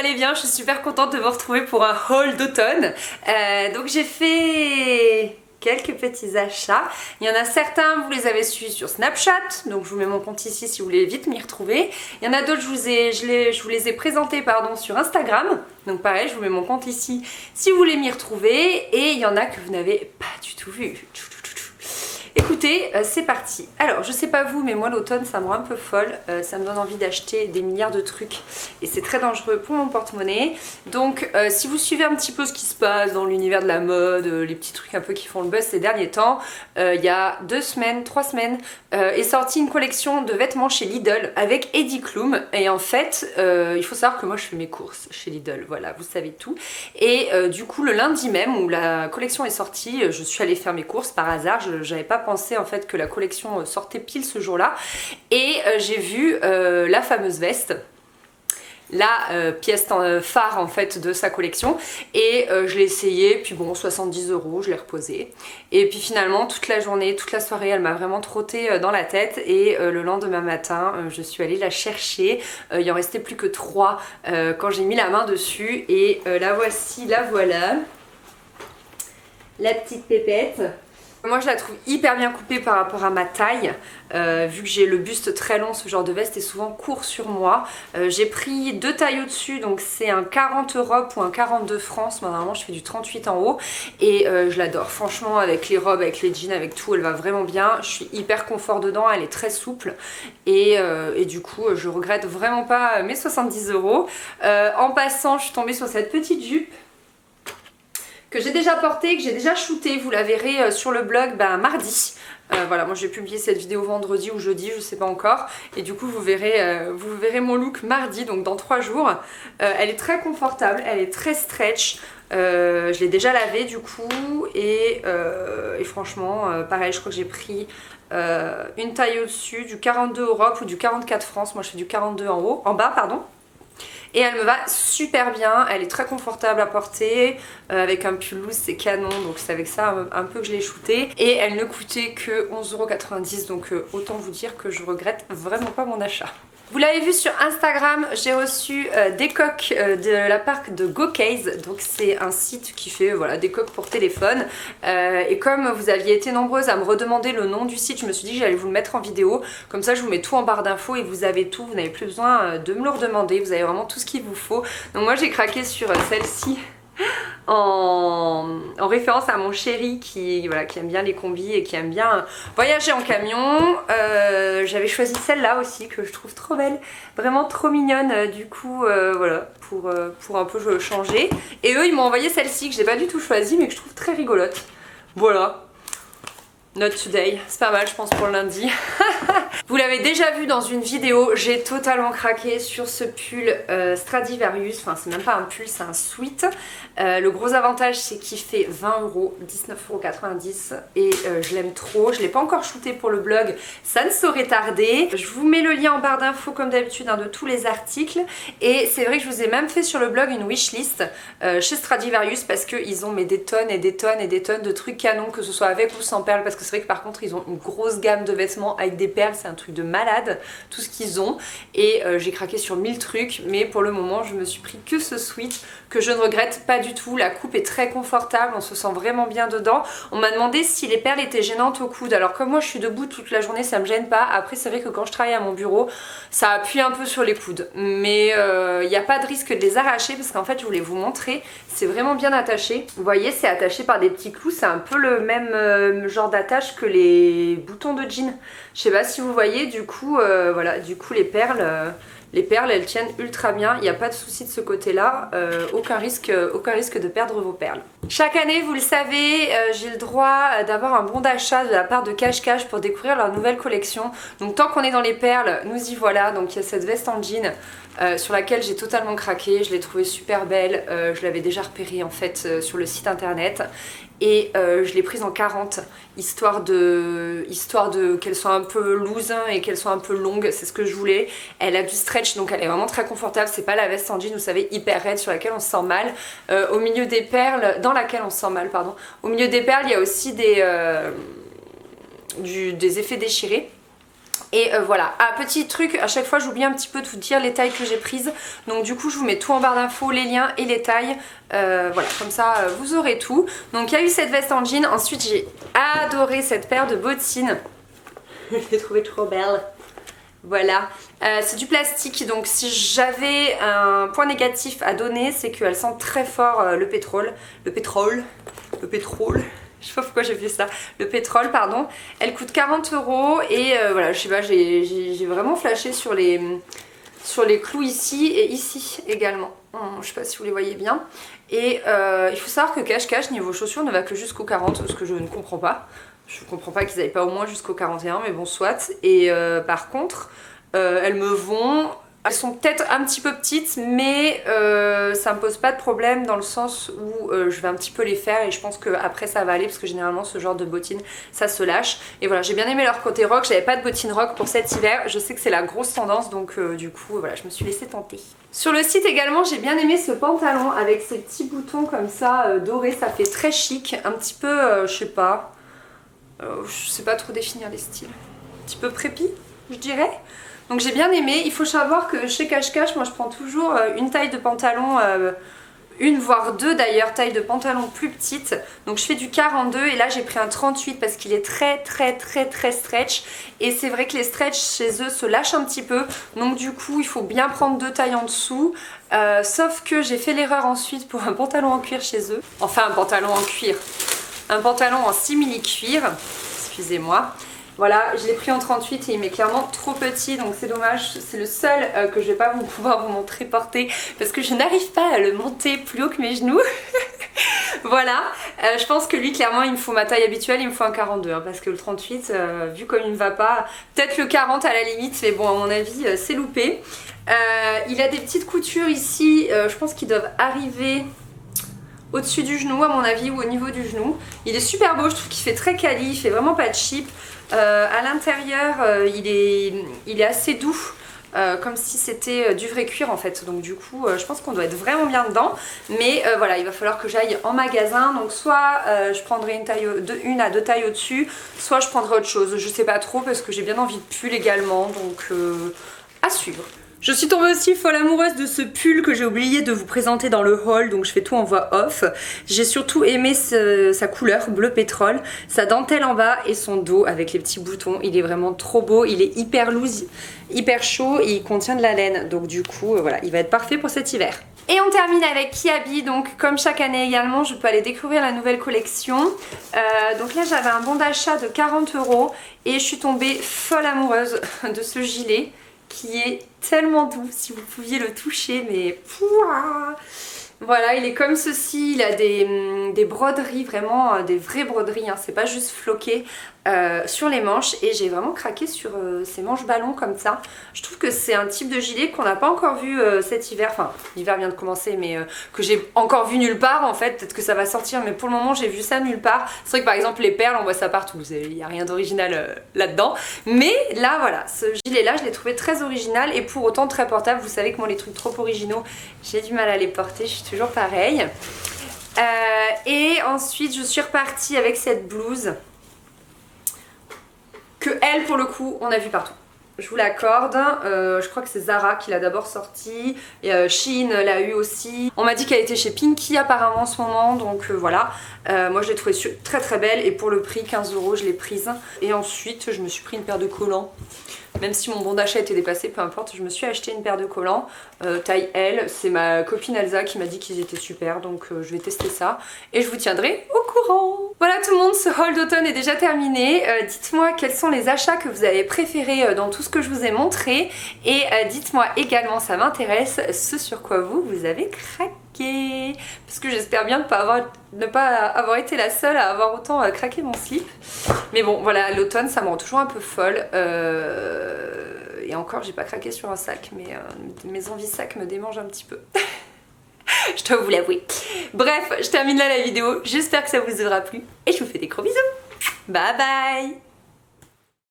allez bien, je suis super contente de vous retrouver pour un haul d'automne. Donc j'ai fait quelques petits achats. Il y en a certains, vous les avez suivis sur Snapchat, donc je vous mets mon compte ici si vous voulez vite m'y retrouver. Il y en a d'autres, je vous les ai présentés sur Instagram, donc pareil, je vous mets mon compte ici si vous voulez m'y retrouver. Et il y en a que vous n'avez pas du tout vu. Écoutez, c'est parti. Alors, je sais pas vous, mais moi l'automne ça me rend un peu folle. Ça me donne envie d'acheter des milliards de trucs et c'est très dangereux pour mon porte-monnaie. Donc, si vous suivez un petit peu ce qui se passe dans l'univers de la mode, les petits trucs un peu qui font le buzz ces derniers temps, il y a 3 semaines, est sortie une collection de vêtements chez Lidl avec Heidi Klum. Et en fait, il faut savoir que moi je fais mes courses chez Lidl, voilà, vous savez tout. Et du coup, le lundi même où la collection est sortie, je suis allée faire mes courses par hasard. J'avais pas pensé en fait que la collection sortait pile ce jour-là et j'ai vu la fameuse veste, la pièce phare en fait de sa collection, et je l'ai essayé, puis bon, 70 €, je l'ai reposée et puis finalement toute la journée, toute la soirée elle m'a vraiment trotté dans la tête et le lendemain matin je suis allée la chercher. Il en restait plus que 3 quand j'ai mis la main dessus et la voici, la voilà, la petite pépette. Moi je la trouve hyper bien coupée par rapport à ma taille, vu que j'ai le buste très long, ce genre de veste est souvent court sur moi. J'ai pris 2 tailles au-dessus, donc c'est un 40 Europe ou un 42 France, moi normalement je fais du 38 en haut et je l'adore. Franchement, avec les robes, avec les jeans, avec tout, elle va vraiment bien. Je suis hyper confort dedans, elle est très souple et du coup je regrette vraiment pas mes 70 €. En passant, je suis tombée sur cette petite jupe que j'ai déjà porté, que j'ai déjà shooté, vous la verrez sur le blog mardi. Voilà, moi je vais publier cette vidéo vendredi ou jeudi, je sais pas encore. Et du coup vous verrez mon look mardi, donc dans 3 jours. Elle est très confortable, elle est très stretch. Je l'ai déjà lavée du coup et franchement, pareil, je crois que j'ai pris une taille au-dessus, du 42 Europe ou du 44 France. Moi je fais du 42 en bas, pardon. Et elle me va super bien, elle est très confortable à porter, avec un pull loose c'est canon, donc c'est avec ça un peu que je l'ai shooté. Et elle ne coûtait que 11,90 €, donc autant vous dire que je regrette vraiment pas mon achat. Vous l'avez vu sur Instagram, j'ai reçu des coques de la part de GoCase, donc c'est un site qui fait voilà, des coques pour téléphone. Et comme vous aviez été nombreuses à me redemander le nom du site, je me suis dit que j'allais vous le mettre en vidéo. Comme ça je vous mets tout en barre d'infos et vous avez tout, vous n'avez plus besoin de me le redemander, vous avez vraiment tout ce qu'il vous faut. Donc moi j'ai craqué sur celle-ci. En référence à mon chéri qui aime bien les combis et qui aime bien voyager en camion. J'avais choisi celle-là aussi que je trouve trop belle, vraiment trop mignonne, du coup voilà, pour un peu changer. Et eux ils m'ont envoyé celle-ci que j'ai pas du tout choisie mais que je trouve très rigolote. Voilà. Not today, c'est pas mal je pense pour le lundi. Vous l'avez déjà vu dans une vidéo, j'ai totalement craqué sur ce pull Stradivarius, enfin c'est même pas un pull, c'est un sweat. Le gros avantage c'est qu'il fait 20 €, 19,90 € et je l'aime trop. Je l'ai pas encore shooté pour le blog, ça ne saurait tarder. Je vous mets le lien en barre d'infos comme d'habitude de tous les articles. Et c'est vrai que je vous ai même fait sur le blog une wishlist chez Stradivarius parce qu'ils ont des tonnes et des tonnes et des tonnes de trucs canons, que ce soit avec ou sans perles, parce que c'est vrai que par contre ils ont une grosse gamme de vêtements avec des perles, c'est un truc de malade tout ce qu'ils ont. Et j'ai craqué sur 1000 trucs, mais pour le moment je me suis pris que ce sweat que je ne regrette pas du tout. La coupe est très confortable, on se sent vraiment bien dedans. On m'a demandé si les perles étaient gênantes au coude, alors comme moi je suis debout toute la journée ça me gêne pas. Après c'est vrai que quand je travaille à mon bureau ça appuie un peu sur les coudes, mais il n'y a pas de risque de les arracher parce qu'en fait je voulais vous montrer, c'est vraiment bien attaché. Vous voyez, c'est attaché par des petits clous, c'est un peu le même genre d'attache que les boutons de jean. Je sais pas si vous voyez, du coup voilà, du coup les perles elles tiennent ultra bien, il n'y a pas de souci de ce côté là, aucun risque de perdre vos perles. Chaque année vous le savez, j'ai le droit d'avoir un bon d'achat de la part de Cash Cash pour découvrir leur nouvelle collection. Donc tant qu'on est dans les perles, nous y voilà. Donc il y a cette veste en jean sur laquelle j'ai totalement craqué, je l'ai trouvée super belle, je l'avais déjà repérée en fait sur le site internet. Et je l'ai prise en 40, histoire de qu'elle soit un peu loose et qu'elle soit un peu longue, c'est ce que je voulais. Elle a du stretch donc elle est vraiment très confortable, c'est pas la veste en jean vous savez hyper raide sur laquelle on se sent mal. Au milieu des perles, dans laquelle on se sent mal pardon, au milieu des perles il y a aussi des effets déchirés. Et voilà, petit truc, à chaque fois j'oublie un petit peu de vous dire les tailles que j'ai prises. Donc du coup je vous mets tout en barre d'infos, les liens et les tailles. Voilà, comme ça vous aurez tout. Donc il y a eu cette veste en jean. Ensuite j'ai adoré cette paire de bottines. Je l'ai trouvée trop belle. Voilà, c'est du plastique, donc si j'avais un point négatif à donner, c'est qu'elle sent très fort le pétrole. Je sais pas pourquoi j'ai fait ça. Le pétrole, pardon. Elle coûte 40 € et voilà, je sais pas, j'ai vraiment flashé sur les clous ici et ici également. Je sais pas si vous les voyez bien. Et il faut savoir que cache-cache, niveau chaussures, ne va que jusqu'au 40, ce que je ne comprends pas. Je comprends pas qu'ils n'aillent pas au moins jusqu'au 41, mais bon, soit. Et par contre, elles me vont... Elles sont peut-être un petit peu petites, mais ça me pose pas de problème dans le sens où je vais un petit peu les faire et je pense qu'après ça va aller parce que généralement ce genre de bottines ça se lâche. Et voilà, j'ai bien aimé leur côté rock, j'avais pas de bottines rock pour cet hiver, je sais que c'est la grosse tendance donc du coup voilà, je me suis laissée tenter. Sur le site également j'ai bien aimé ce pantalon avec ces petits boutons comme ça dorés, ça fait très chic, un petit peu je sais pas trop définir les styles, un petit peu prépi je dirais. Donc j'ai bien aimé. Il faut savoir que chez cache-cache, moi je prends toujours une taille de pantalon, une voire deux d'ailleurs, taille de pantalon plus petite. Donc je fais du 42 et là j'ai pris un 38 parce qu'il est très stretch. Et c'est vrai que les stretch chez eux se lâchent un petit peu. Donc du coup il faut bien prendre deux tailles en dessous. Sauf que j'ai fait l'erreur ensuite pour un pantalon en cuir chez eux. Enfin un pantalon en cuir. Un pantalon en simili-cuir. Excusez-moi. Voilà, je l'ai pris en 38 et il m'est clairement trop petit, donc c'est dommage. C'est le seul que je vais pas pouvoir vous montrer porter parce que je n'arrive pas à le monter plus haut que mes genoux. Voilà, je pense que lui clairement il me faut ma taille habituelle, il me faut un 42 hein, parce que le 38, vu comme il ne va pas, peut-être le 40 à la limite, mais bon à mon avis c'est loupé. Il a des petites coutures ici, je pense qu'ils doivent arriver au-dessus du genou à mon avis ou au niveau du genou. Il est super beau, je trouve qu'il fait très quali, il fait vraiment pas de cheap. À l'intérieur il est assez doux, comme si c'était du vrai cuir en fait, donc du coup je pense qu'on doit être vraiment bien dedans. Mais voilà, il va falloir que j'aille en magasin, donc soit je prendrai une à deux tailles au dessus, soit je prendrai autre chose, je sais pas trop parce que j'ai bien envie de pull également, donc à suivre. Je suis tombée aussi folle amoureuse de ce pull que j'ai oublié de vous présenter dans le haul, donc je fais tout en voix off. J'ai surtout aimé sa couleur bleu pétrole, sa dentelle en bas et son dos avec les petits boutons. Il est vraiment trop beau, il est hyper loose, hyper chaud et il contient de la laine. Donc du coup, voilà, il va être parfait pour cet hiver. Et on termine avec Kiabi, donc comme chaque année également, je peux aller découvrir la nouvelle collection. Donc là j'avais un bon d'achat de 40 € et je suis tombée folle amoureuse de ce gilet qui est tellement doux, si vous pouviez le toucher, mais pouah. Voilà, il est comme ceci, il a des broderies, vraiment des vraies broderies, hein, c'est pas juste floqué sur les manches et j'ai vraiment craqué sur ces manches ballons comme ça. Je trouve que c'est un type de gilet qu'on n'a pas encore vu cet hiver, enfin l'hiver vient de commencer mais que j'ai encore vu nulle part en fait, peut-être que ça va sortir mais pour le moment j'ai vu ça nulle part. C'est vrai que par exemple les perles on voit ça partout, il n'y a rien d'original là-dedans, mais là voilà, ce gilet là je l'ai trouvé très original et pour autant très portable. Vous savez que moi les trucs trop originaux j'ai du mal à les porter, je suis toujours pareil. Et ensuite je suis repartie avec cette blouse que elle pour le coup on a vu partout. Je vous l'accorde, je crois que c'est Zara qui l'a d'abord sortie, et Shein l'a eu aussi. On m'a dit qu'elle était chez Pinky apparemment en ce moment, donc voilà. Moi je l'ai trouvée très belle et pour le prix 15 € je l'ai prise. Et ensuite je me suis pris une paire de collants. Même si mon bon d'achat était dépassé, peu importe, je me suis acheté une paire de collants taille L. C'est ma copine Elsa qui m'a dit qu'ils étaient super, donc je vais tester ça et je vous tiendrai au courant. Voilà tout le monde, ce haul d'automne est déjà terminé. Dites-moi quels sont les achats que vous avez préférés dans tout ce que je vous ai montré et dites-moi également, ça m'intéresse, ce sur quoi vous avez craqué. Parce que j'espère bien ne pas avoir été la seule à avoir autant craqué mon slip. Mais bon, voilà, l'automne ça me rend toujours un peu folle. Et encore, j'ai pas craqué sur un sac, mais mes envies sacs me démangent un petit peu. Je dois vous l'avouer. Bref, je termine là la vidéo. J'espère que ça vous aura plu et je vous fais des gros bisous. Bye bye.